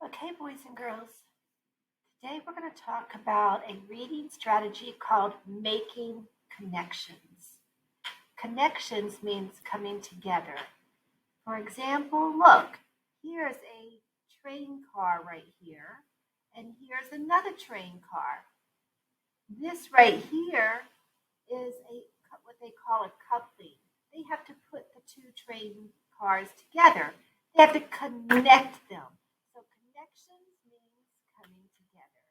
Okay, boys and girls, today we're going to talk about a reading strategy called making connections. Connections means coming together. For example, look, here's a train car right here, and here's another train car. This right here is what they call a coupling. They have to put the two train cars together. They have to connect them. So connections means coming together.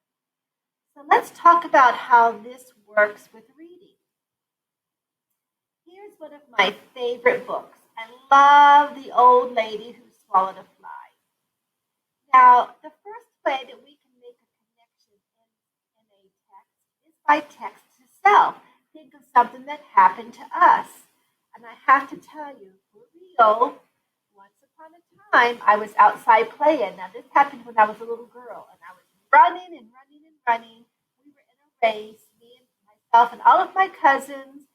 So let's talk about how this works with reading. Here's one of my favorite books. I love The Old Lady Who Swallowed a Fly. Now, the first way that we can make a connection in a text is by text to self. Think of something that happened to us. And I have to tell you, for real, once upon a time, I was outside playing. Now, this happened when I was a little girl, and I was running and running and running. We were in a race, me and myself and all of my cousins,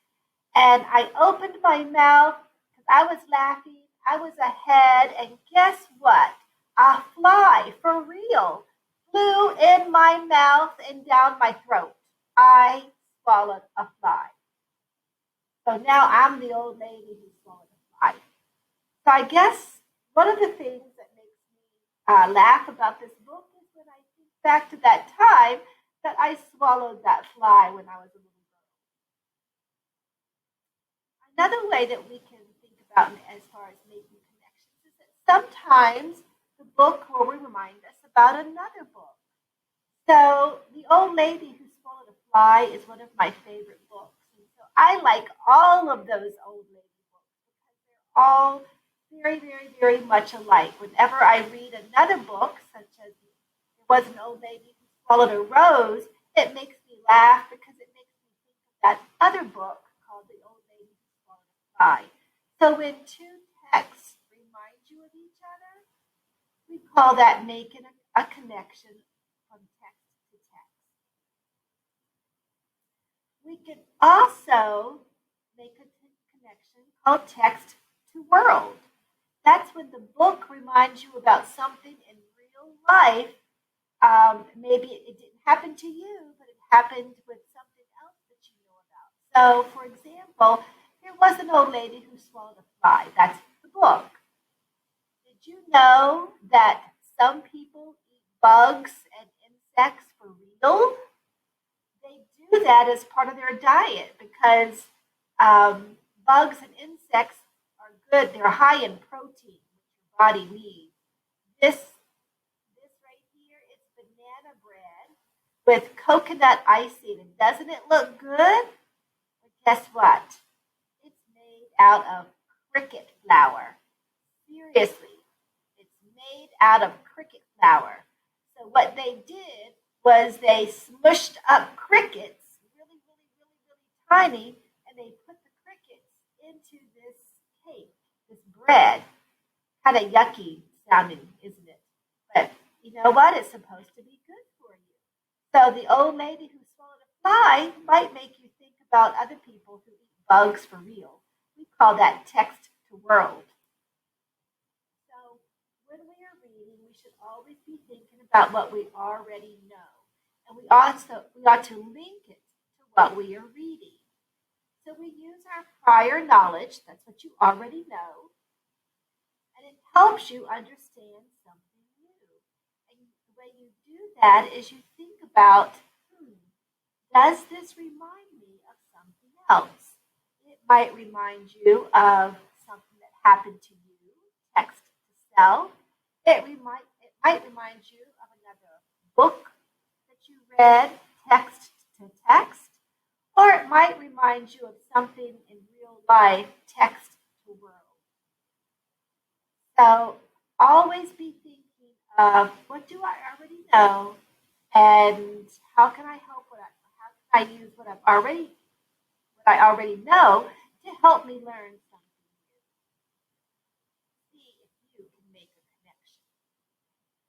and I opened my mouth because I was laughing. I was ahead, and guess what? A fly, for real, flew in my mouth and down my throat. I swallowed a fly. So now I'm the old lady who swallowed a fly. So I guess one of the things that makes me laugh about this book is when I think back to that time that I swallowed that fly when I was a little girl. Another way that we can think about as far as making connections is that sometimes the book will remind us about another book. So The Old Lady Who Swallowed a Fly is one of my favorite books. And so I like all of those old lady books because they're all very, very, very much alike. Whenever I read another book, such as There Was an Old Lady Who Swallowed a Rose, it makes me laugh because it makes me think of that other book called The Old Lady Who Swallowed a Fly. So when two texts remind you of each other, we call that making a connection from text to text. We can also make a connection called text to world. That's when the book reminds you about something in real life. Maybe it didn't happen to you, but it happened with something else that you know about. So, for example, There Was an Old Lady Who Swallowed a Fly. That's the book. Did you know that some people eat bugs and insects for real? They do that as part of their diet because bugs and insects are good. They're high in protein, which your body needs. This right here is banana bread with coconut icing. And doesn't it look good? But guess what? It's made out of cricket flour. Seriously, it's made out of cricket flour. So what they did was they smushed up crickets, really, really, really, really tiny, and they put the crickets into this cake, this bread. Kind of yucky sounding, isn't it? But you know what? It's supposed to be good for you. So the old lady who swallowed a fly might make you think about other people who eat bugs for real. We call that text to world. So when we are reading, we should always be thinking about what we already know. And we ought to link it to what we are reading. So we use our prior knowledge, that's what you already know, and it helps you understand something new. And the way you do that is you think about, does this remind me of something else? It might remind you of something that happened to you, text to self. It might remind you of another book that you read, text to text, or it might remind you of something in real life, text to world. So always be thinking of what do I already know and how can I help how can I use what I already know to help me learn